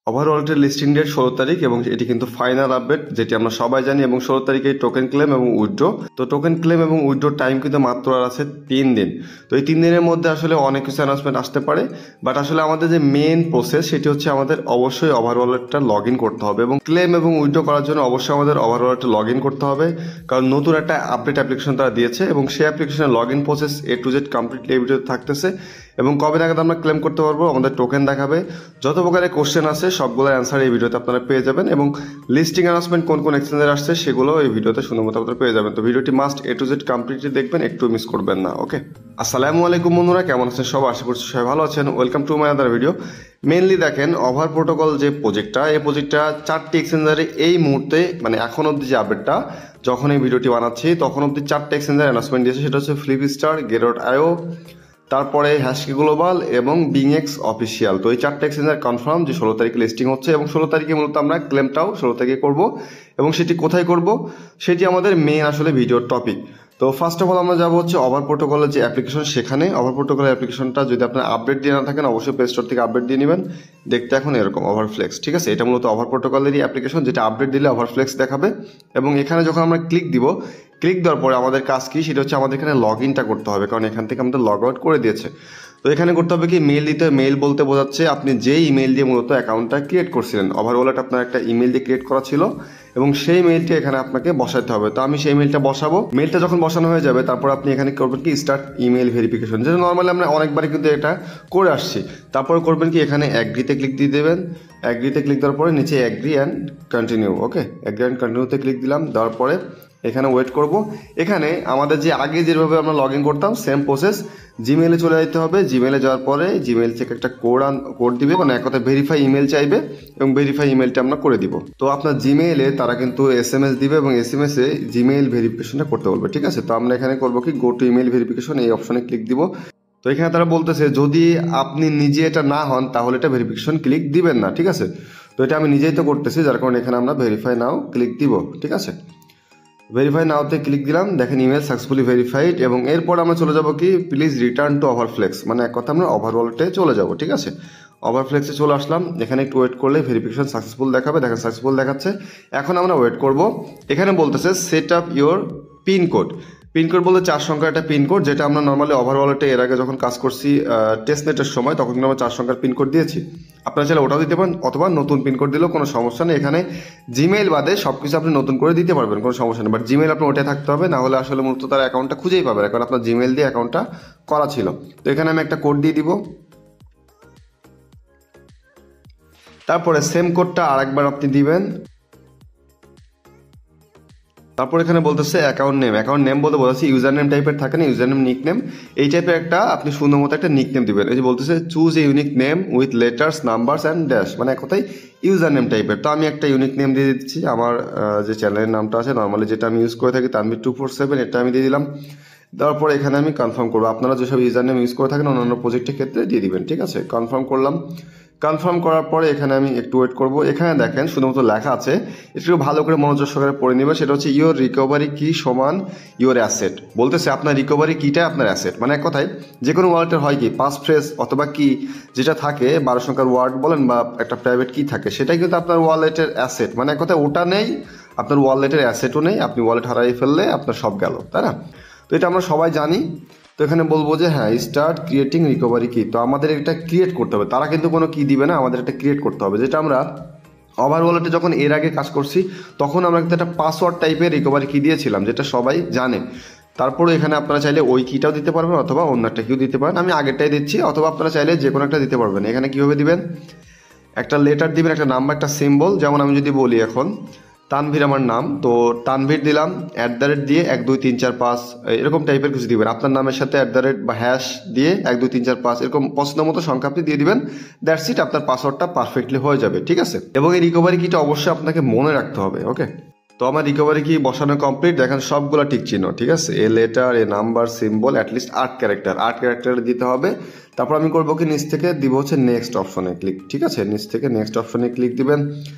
ওভারঅলের listing date 16 তারিখ এবং এটি কিন্তু ফাইনাল আপডেট, যেটি আমরা সবাই জানি। এবং 16 তারিখে টোকেন ক্লেম এবং উইথড্র। তো টোকেন ক্লেম এবং উইথড্রোর টাইম কিন্তু মাত্র আর আছে 3 দিন। তো এই 3 দিনের মধ্যে আসলে অনেক কিছু অ্যানাউন্সমেন্ট আসতে পারে, বাট আসলে আমাদের যে মেন প্রসেস সেটি হচ্ছে আমাদের অবশ্যই ওভারঅলেটটা লগ ইন করতে হবে এবং ক্লেম এবং উইথড্র করার জন্য অবশ্যই আমাদের ওভারঅলেটটা লগ ইন করতে হবে, কারণ নতুন একটা আপডেট অ্যাপ্লিকেশন তারা দিয়েছে এবং সেই অ্যাপ্লিকেশনের log in process A to Z completely এই ভিডিওতে থাকতেছে। এবং কবে নাগাদ আমরা ক্লেম করতে পারবো, আমাদের টোকেন দেখাবে, যত প্রকারের কোশ্চেন আছে সবগুলোর অ্যান্সার এই ভিডিওতে আপনারা পেয়ে যাবেন। এবং লিস্টিং অ্যানাউন্সমেন্ট কোন কোন এক্সচেঞ্জের আসছে সেগুলো এই ভিডিওতে সুন্দর মতো আপনারা পেয়ে যাবেন। তো ভিডিওটি must A to Z completely দেখবেন, একটু মিস করবেন না। ওকে, আসসালামু আলাইকুম বন্ধুরা, কেমন আছেন সবাই? আশা করছি সবাই ভালো আছেন। Welcome to my other video. Mainly দেখেন, ওভার প্রোটোকল যে প্রজেক্টটা, এই প্রজেক্টটা 4টি এক্সচেঞ্জারে এই মুহূর্তে মানে এখন অবধি যে আপডেটটা, যখন এই ভিডিওটি বানাচ্ছি তখন অবধি 4টা এক্সচেঞ্জার অ্যানাউন্সমেন্ট দিয়েছে। সেটা হচ্ছে ফ্লিপস্টার, গেট.আইও, তারপরে হ্যাশকি গ্লোবাল এবং বিংএক্স অফিসিয়াল। তো এই 4টা এক্সচেঞ্জার কনফার্ম যে 16 তারিখে লিস্টিং হচ্ছে এবং 16 তারিখে মূলত আমরা ক্লেমটাও 16 তারিখে করব। এবং সেটি কোথায় করব সেটি আমাদের মেন আসলে ভিডিওর টপিক। তো ফার্স্ট অফ অল আমরা যাবো হচ্ছে ওভার প্রোটোকলের যে অ্যাপ্লিকেশন, সেখানে ওভার প্রোটোকলের অ্যাপ্লিকেশনটা যদি আপনার আপডেট দিয়ে না থাকেন অবশ্যই প্লে স্টোর থেকে আপডেট দিয়ে নেবেন। দেখতে এখন এরকম ওভারফ্লেক্স, ঠিক আছে? এটা মূলত ওভার প্রোটোকলেরই অ্যাপ্লিকেশন, যেটা আপডেট দিলে ওভারফ্লেক্স দেখাবে। এবং এখানে যখন আমরা ক্লিক দিব, ক্লিক দেওয়ার পরে আমাদের কাজ কি, সেটা হচ্ছে আমাদের এখানে লগ ইনটা করতে হবে, কারণ এখান থেকে আমাদের লগ আউট করে দিয়েছে। তো এখানে করতে হবে কি, মেল দিতে হবে। মেল বলতে বোঝাচ্ছে আপনি যে ইমেল দিয়ে মূলত অ্যাকাউন্টটা ক্রিয়েট করছিলেন, ওভারঅলেট আপনার একটা ইমেল দিয়ে ক্রিয়েট করা ছিল এবং সেই মেলটা এখানে আপনাকে বসাতে হবে। তো আমি সেই মেলটা বসাবো। মেলটা যখন বসানো হয়ে যাবে তারপর আপনি এখানে করবেন কি, স্টার্ট ইমেল ভেরিফিকেশন, যেটা নর্মালি আমরা অনেকবারই কিন্তু এটা করে আসছি। তারপর করবেন কি, এখানে অ্যাগ্রিতে ক্লিক দিয়ে দেবেন। অ্যাগ্রিতে ক্লিক দেওয়ার পরে নিচে agree and continue. Okay, agree and কন্টিনিউতে ক্লিক দিলাম। দেওয়ার পরে এখানে ওয়েট করব। এখানে আমাদের যে আগে যেভাবে আমরা লগ ইন করতাম সেম প্রসেস, জিমেলে চলে যেতে হবে। জিমেলে যাওয়ার পরে জিমেল থেকে একটা কোড দিবে, মানে এক কথায় ভেরিফাই ইমেল চাইবে এবং ভেরিফাই ইমেলটা আমরা করে দিব। তো আপনার জিমেইলে তারা কিন্তু SMS দিবে এবং SMS-এ জিমেইল ভেরিফিকেশনটা করতে বলবে, ঠিক আছে? তো আমরা এখানে করবো কি, গো টু ইমেল ভেরিফিকেশন, এই অপশনে ক্লিক দিব। তো এখানে তারা বলতেছে যদি আপনি নিজে এটা না হন তাহলে এটা ভেরিফিকেশন ক্লিক দিবেন না, ঠিক আছে? তো এটা আমি নিজেই তো করতেছি, যার কারণে এখানে আমরা ভেরিফাই নাও ক্লিক দিব, ঠিক আছে? ভেরিফাই নাওতে ক্লিক দিলাম। দেখেন ইমেল সাকসেসফুলি ভেরিফাইড। এবং এরপর আমরা চলে যাব কি, প্লিজ রিটার্ন টু ওভারফ্লেক্স, মানে এক কথা আমরা ওভারঅলেটে চলে যাব, ঠিক আছে? ওভারফ্লেক্সে চলে আসলাম। এখানে একটু ওয়েট করলে ভেরিফিকেশন সাকসেসফুল দেখাবে। দেখেন সাকসেসফুল দেখাচ্ছে। এখন আমরা ওয়েট করব। এখানে বলতেছে set up your PIN code. PIN code বলতে 4 সংখ্যার একটা পিনকোড, যেটা আমরা নর্মালি ওভারঅলেটে এর আগে যখন কাজ করছি টেস্টনেটের সময়, তখন কিন্তু আমরা 4 সংখ্যার পিনকোড দিয়েছি। আপনারা চাইলে ওটাও দিতে পারেন অথবা নতুন পিনকোড দিলেও কোনো সমস্যা নেই। এখানে জিমেইল বাদে সব কিছু আপনি নতুন করে দিতে পারবেন, কোনো সমস্যা নেই। বাট জিমেইল আপনার ওটাই থাকতে হবে, না হলে আসলে মূলত তার অ্যাকাউন্টটা খুঁজেই পাবে না, কারণ আপনার জিমেইল দিয়ে অ্যাকাউন্টটা করা ছিল। তো এখানে আমি একটা কোড দিয়ে দিব। তারপরে সেম কোডটা আরেকবার আপনি দিবেন। তারপর এখানে বলতেছে অ্যাকাউন্ট নেম। অ্যাকাউন্ট নেম বলতে বলতেছে ইউজার নেম টাইপের থাকে না, ইউজার নেম, নিক নেম, এই টাইপের একটা আপনি সুন্দর মতো একটা নিক নেম দিবেন। এই যে বলতেছে choose a unique name with letters, numbers and dash, মানে এক কথায় ইউজার নেম টাইপের। তো আমি একটা ইউনিক নেম দিয়ে দিচ্ছি। আমার যে চ্যানেলের নামটা আছে নর্মালি, যেটা আমি ইউজ করে থাকি, তানভীর 247, এটা আমি দিয়ে দিলাম। দেওয়ার পরে এখানে আমি কনফার্ম করবো। আপনারা যেসব ইউজার নেম ইউজ করে থাকেন অন্যান্য প্রজেক্টের ক্ষেত্রে দিয়ে দিবেন, ঠিক আছে? কনফার্ম করলাম। কনফার্ম করার পরে এখানে আমি একটু ওয়েট করব। এখানে দেখেন শুধুমাত্র লেখা আছে, একটু ভালো করে মনোযোগ সহকারে পড়ে নেবে। সেটা হচ্ছে ইওর রিকভারি কি সমান ইওর অ্যাসেট। বলতেছে আপনার রিকভারি কিটা আপনার অ্যাসেট, মানে এক কথায় যে কোনো ওয়ালেটের হয় কি পাস ফ্রেজ অথবা কি যেটা থাকে 12 সংখ্যার ওয়ার্ড বলেন বা একটা প্রাইভেট কি থাকে, সেটাই কিন্তু আপনার ওয়ালেটের অ্যাসেট। মানে এক কথায় ওটা নেই, আপনার ওয়ালেটের অ্যাসেটও নেই, আপনি ওয়ালেট হারিয়ে ফেললে আপনার সব গেল, তাই না? তো এটা আমরা সবাই জানি। তো এখানে বলবো যে হ্যাঁ, স্টার্ট ক্রিয়েটিং রিকভারি কি। তো আমাদের এটা ক্রিয়েট করতে হবে, তারা কিন্তু কোনো কি দিবে না, আমাদের এটা ক্রিয়েট করতে হবে। যেটা আমরা ওভারঅলেটে যখন এর আগে কাজ করছি তখন আমরা কিন্তু একটা পাসওয়ার্ড টাইপের রিকভারি কি দিয়েছিলাম, যেটা সবাই জানে। তারপরে এখানে আপনারা চাইলে ওই কিটাও দিতে পারবেন অথবা অন্য একটা কিও দিতে পারেন। আমি আগেরটাই দিচ্ছি, অথবা আপনারা চাইলে যে কোনো একটা দিতে পারবেন। এখানে কীভাবে দিবেন, একটা লেটার দিবেন, একটা নাম্বার, একটা সিম্বল। যেমন আমি যদি বলি এখন তানভীর আমার নাম, তো তানভীর দিলাম, @ দিয়ে 1 2 3 4 5 এরকম টাইপের কিছু দিবেন। আপনার নামের সাথে @ বা হ্যাশ দিয়ে 1 2 3 4 5 এরকম পছন্দ মতো সংখ্যা আপনি দিয়ে দিবেন। দ্যাটস ইট, আপনার পাসওয়ার্ডটা পারফেক্টলি হয়ে যাবে, ঠিক আছে? এবং এই রিকভারি কিটা অবশ্যই আপনাকে মনে রাখতে হবে। ওকে, তো আমার রিকভারি কি বসানো কমপ্লিট। দেখেন সবগুলো টিক চিহ্ন, ঠিক আছে? A letter, A number, symbol, at least 8 character দিতে হবে। তারপর আমি করবো কি, নিচ থেকে দিব হচ্ছে নেক্সট অপশনে ক্লিক, ঠিক আছে? নিচ থেকে নেক্সট অপশনে ক্লিক দিবেন।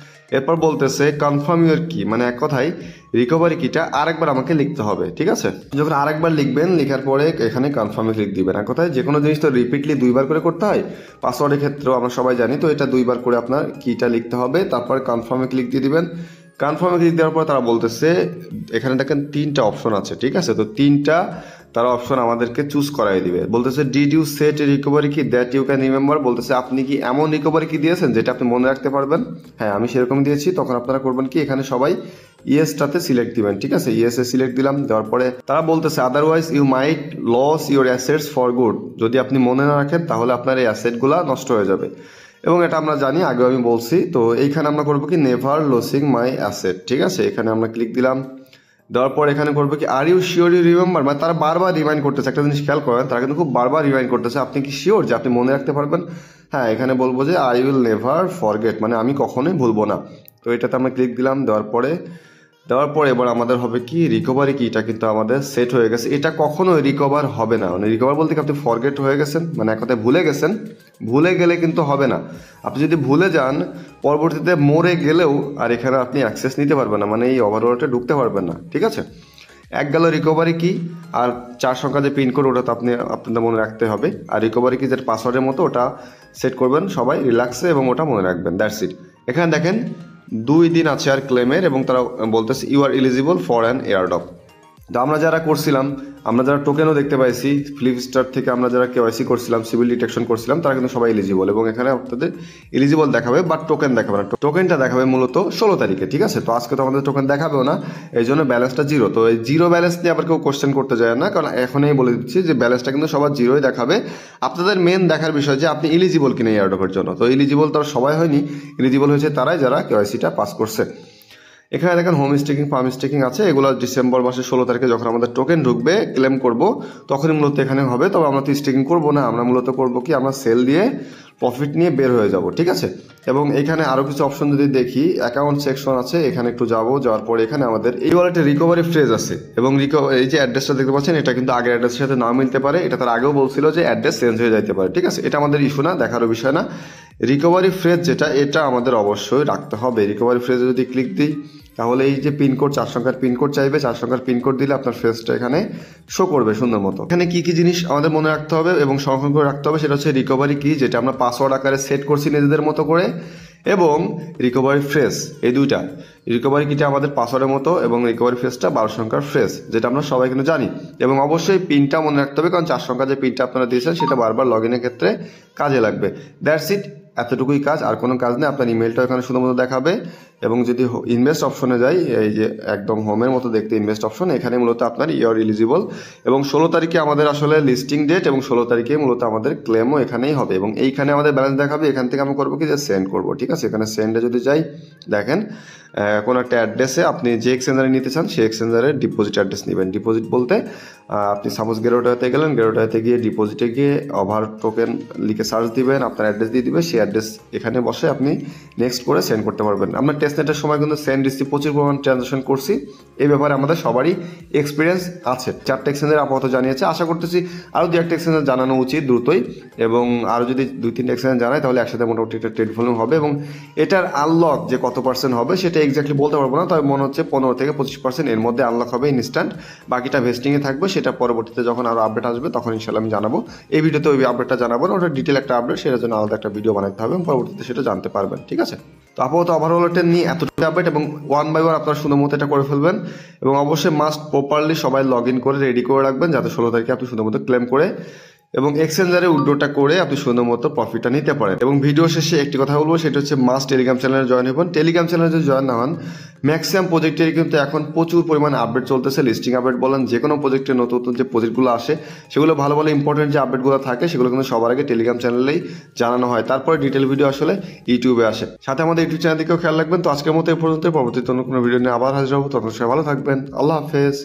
এরপর বলতেছে কনফার্ম ইউর কি, মানে এক কথায় রিকভারি কিটা আরেকবার আমাকে লিখতে হবে, ঠিক আছে। যখন আরেকবার লিখবেন, লেখার পরে এখানে কনফার্মে ক্লিক দিবেন। এক কথায় যে কোনো জিনিস তো রিপিটলি 2বার করে করতে হয়, পাসওয়ার্ডের ক্ষেত্রেও আমরা সবাই জানি, তো এটা 2বার করে আপনার কিটা লিখতে হবে। তারপর কনফার্মে ক্লিক দিয়ে দিবেন। কনফার্মে ক্লিক দেওয়ার পর তারা বলতেছে এখানে দেখেন 3টা অপশন আছে, ঠিক আছে। তো 3টা তারা অপশন আমাদেরকে চুজ করাই দিবে। বলতেছে did you set a recovery key that you can remember, বলতেছে আপনি কি এমন রিকভারি কি দিয়েছেন যেটা আপনি মনে রাখতে পারবেন। হ্যাঁ, আমি সেরকম দিয়েছি। তখন আপনারা করবেন কি, এখানে সবাই ইয়েসটাতে সিলেক্ট দিবেন, ঠিক আছে। ইয়েসে সিলেক্ট দিলাম। দেওয়ার পরে তারা বলতেছে otherwise you might lose your assets for good, যদি আপনি মনে না রাখেন তাহলে আপনার এই অ্যাসেটগুলো নষ্ট হয়ে যাবে, এবং এটা আমরা জানি, আগেও আমি বলছি। তো এইখানে আমরা করবো কি নেভার লসিং মাই অ্যাসেট, ঠিক আছে। এখানে আমরা ক্লিক দিলাম। দেওয়ার পর এখানে করবো কি are you sure you remember, মানে তারা বারবার রিমাইন্ড করতেছে। একটা জিনিস খেয়াল করেন, তারা কিন্তু খুব বারবার রিমাইন্ড করতেছে আপনি কি শিওর যে আপনি মনে রাখতে পারবেন। হ্যাঁ, এখানে বলবো যে আই উইল নেভার ফরগেট, মানে আমি কখনোই ভুলবো না। তো এটাতে আমরা ক্লিক দিলাম। দেওয়ার পর এবার আমাদের হবে কি রিকভারি কিটা কিন্তু আমাদের সেট হয়ে গেছে। এটা কখনোই রিকভার হবে না, মানে রিকভার বলতে কি আপনি ফরগেট হয়ে গেছেন, মানে এক কথায় ভুলে গেছেন। ভুলে গেলে কিন্তু হবে না। আপনি যদি ভুলে যান, পরবর্তীতে মরে গেলেও আর এখানে আপনি অ্যাক্সেস নিতে পারবেন না, মানে এই ওভারওয়ার্ল্ডে ঢুকতে পারবেন না, ঠিক আছে। এক গেল রিকভারি কি, আর 4 সংখ্যা যে পিন কোড ওটা তো আপনাদের মনে রাখতে হবে। আর রিকভারি কি যেটা পাসওয়ার্ডের মতো ওটা সেট করবেন সবাই রিল্যাক্সে, এবং ওটা মনে রাখবেন, দ্যাটস ইট। এখানে দেখেন 2 দিন আছে আর ক্লেমের, এবং তারা বলতেছে you are eligible for an airdrop. তো আমরা যারা করছিলাম, আমরা যারা টোকেনও দেখতে পাইছি ফ্লিপস্টার থেকে, আমরা যারা কেওয়াইসি করছিলাম, সিভিল ডিটেকশন করছিলাম, তারা কিন্তু সবাই এলিজিবল, এবং এখানে আপনাদের এলিজিবল দেখাবে, বাট টোকেন দেখাবে না। টোকেনটা দেখাবে মূলত 16 তারিখে, ঠিক আছে। তো আজকে তো আমাদের টোকেন দেখাবেও না, এই জন্য ব্যালেন্সটা 0। তো এই 0 ব্যালেন্স নিয়ে আবার কেউ কোশ্চেন করতে যায় না, কারণ এখনই বলে দিচ্ছি যে ব্যালেন্সটা কিন্তু সবার 0ই দেখাবে। আপনাদের মেন দেখার বিষয় যে আপনি এলিজিবল কিনা এয়ারড্রপের জন্য। তো এলিজিবল তো সবাই হয়নি, এলিজিবল হয়েছে তারাই যারা কেওয়াইসিটা পাস করছে। এখানে দেখেন হোম স্টেকিং, ফার্ম স্টেকিং আছে, এগুলো ডিসেম্বর মাসের 16 তারিখে যখন আমাদের টোকেন ঢুকবে, ক্লেম করব, তখনই মূলত এখানে হবে। তবে আমরা তো স্টেকিং করবো না, আমরা মূলত করবো কি, আমরা সেল দিয়ে প্রফিট নিয়ে বের হয়ে যাব, ঠিক আছে। এবং এখানে আরও কিছু অপশন যদি দেখি, অ্যাকাউন্ট সেকশন আছে, এখানে একটু যাওয়ার পরে এখানে আমাদের এই ওয়ালেটে রিকভারি ফ্রেজ আছে, এবং এই যে অ্যাড্রেসটা দেখতে পাচ্ছেন, এটা কিন্তু আগের অ্যাড্রেসের সাথে নাও মিলতে পারে। এটা তার আগেও বলছিল যে অ্যাড্রেস চেঞ্জ হয়ে যাইতে পারে, ঠিক আছে। এটা আমাদের ইস্যু না, দেখারও বিষয় না। রিকভারি ফ্রেজ যেটা, এটা আমাদের অবশ্যই রাখতে হবে। রিকভারি ফ্রেজে যদি ক্লিক দিই, তাহলে এই যে পিনকোড 4 সংখ্যার পিনকোড চাইবে, 4 সংখ্যার পিনকোড দিলে আপনার ফেসটা এখানে শো করবে সুন্দর মতো। এখানে কি কি জিনিস আমাদের মনে রাখতে হবে এবং সংরক্ষণ করে রাখতে হবে, সেটা হচ্ছে রিকভারি কি, যেটা আমরা পাসওয়ার্ড আকারে সেট করছি নিজেদের মতো করে, এবং রিকভারি ফ্রেজ, এই দুইটা। রিকভারি কিটা আমাদের পাসওয়ার্ডের মতো, এবং রিকভারি ফ্রেজটা 12 সংখ্যার ফ্রেজ, যেটা আমরা সবাই কিন্তু জানি। এবং অবশ্যই পিনটা মনে রাখতে হবে, কারণ 4 সংখ্যার যে পিনটা আপনারা দিয়েছেন সেটা বারবার লগ ইনের ক্ষেত্রে কাজে লাগবে। দ্যাটস ইট, এতটুকুই কাজ, আর কোনো কাজ নেই। আপনার ইমেলটা এখানে শুধুমাত্র দেখাবে, এবং যদি ইনভেস্ট অপশনে যাই, এই যে একদম হোমের মতো দেখতে ইনভেস্ট অপশন, এখানে মূলত আপনার ইউর এলিজিবল, এবং 16 তারিখে আমাদের আসলে লিস্টিং ডেট, এবং 16 তারিখে মূলত আমাদের ক্লেমও এখানেই হবে, এবং এইখানে আমাদের ব্যালেন্স দেখাবে। এখান থেকে আমরা করবো কি, যে সেন্ড করবো, ঠিক আছে। এখানে সেন্ডে যদি যাই, দেখেন কোনো একটা অ্যাড্রেসে আপনি যে এক্সচেঞ্জারে নিতে চান সেই এক্সচেঞ্জারের ডিপোজিট অ্যাড্রেস নেবেন। ডিপোজিট বলতে আপনি সাপোজ গেরোটাতে গেলেন, গেরোটাতে গিয়ে ডিপোজিটে গিয়ে ওভার টোকেন লিখে সার্চ দিবেন, আপনার অ্যাড্রেস দিয়ে দিবে, সেই অ্যাড্রেস এখানে বসে আপনি নেক্সট করে সেন্ড করতে পারবেন। আমরা টেস্টনেটের সময় কিন্তু সেন্ড রিসিভ প্রচুর পরিমাণ ট্রানজাকশন করছি, এই ব্যাপারে আমাদের সবারই এক্সপিরিয়েন্স আছে। 4টা এক্সচেঞ্জার আপাতত জানিয়েছে, আশা করতেছি আরও 2-1টা এক্সচেঞ্জার জানানো উচিত দ্রুতই, এবং আরও যদি 2-3টা এক্সচেঞ্জার জানায় তাহলে একসাথে মোটামুটি একটা ট্রেড ভলিউম হবে। এবং এটার আনলক যে কত পার্সেন্ট হবে সেটা এক্স্যাক্টলি বলতে পারবো না, তবে মনে হচ্ছে 15 থেকে 25% এর মধ্যে আনলক হবে ইনস্ট্যান্ট, বাকিটা ভেস্টিংয়ে থাকবে। সেটা পরবর্তীতে যখন আরও আপডেট আসবে তখন ইনশাল্লাহ আমি জানাবো। এই ভিডিওতে ওই আপডেটটা জানাবো না, ওটা ডিটেল একটা আপডেট, সেটার জন্য আলাদা একটা ভিডিও বানাতে হবে, এবং পরবর্তীতে সেটা জানতে পারবেন, ঠিক আছে। তো আপাতত ওভারঅলটা নিয়ে এতটুকু আপডেট, এবং 1 বাই 1 আপনারা সুন্দর মতো এটা করে ফেলবেন, এবং অবশ্যই মাস্ট প্রপারলি সবাই লগ ইন করে রেডি করে রাখবেন, যাতে 16 তারিখে আপনি সুন্দর মতো ক্লেম করে এবং এক্সচেঞ্জারে উইথড্রটা করে আপনি সুন্দর মতো প্রফিটটা নিতে পারেন। এবং ভিডিও শেষে একটি কথা বলবো, সেটা হচ্ছে মাস্ট টেলিগ্রাম চ্যানেলে জয়েন হবেন। টেলিগ্রাম চ্যানেলে যদি জয়েন না হন, ম্যাক্সিমাম প্রজেক্টের কিন্তু এখন প্রচুর পরিমাণে আপডেট চলতেছে, লিস্টিং আপডেট বলেন, যে কোনো প্রজেক্টের নতুন নতুন যে প্রজেক্টগুলো আসে, সেগুলো ভালো ভালো ইম্পর্টেন্ট যে আপডেটগুলো থাকে, সেগুলো কিন্তু সবার আগে টেলিগ্রাম চ্যানেলেই জানানো হয়, তারপরে ডিটেল ভিডিও আসলে ইউটিউবে আসে। সাথে আমাদের ইউটিউব চ্যানেল দিকেও খেয়াল রাখবেন। তো আজকের মতো এই পর্যন্ত, পরবর্তীতে অন্য কোনো ভিডিও নিয়ে আবার হাজির হবো, তখন সবাই ভালো থাকবেন। আল্লাহ হাফেজ।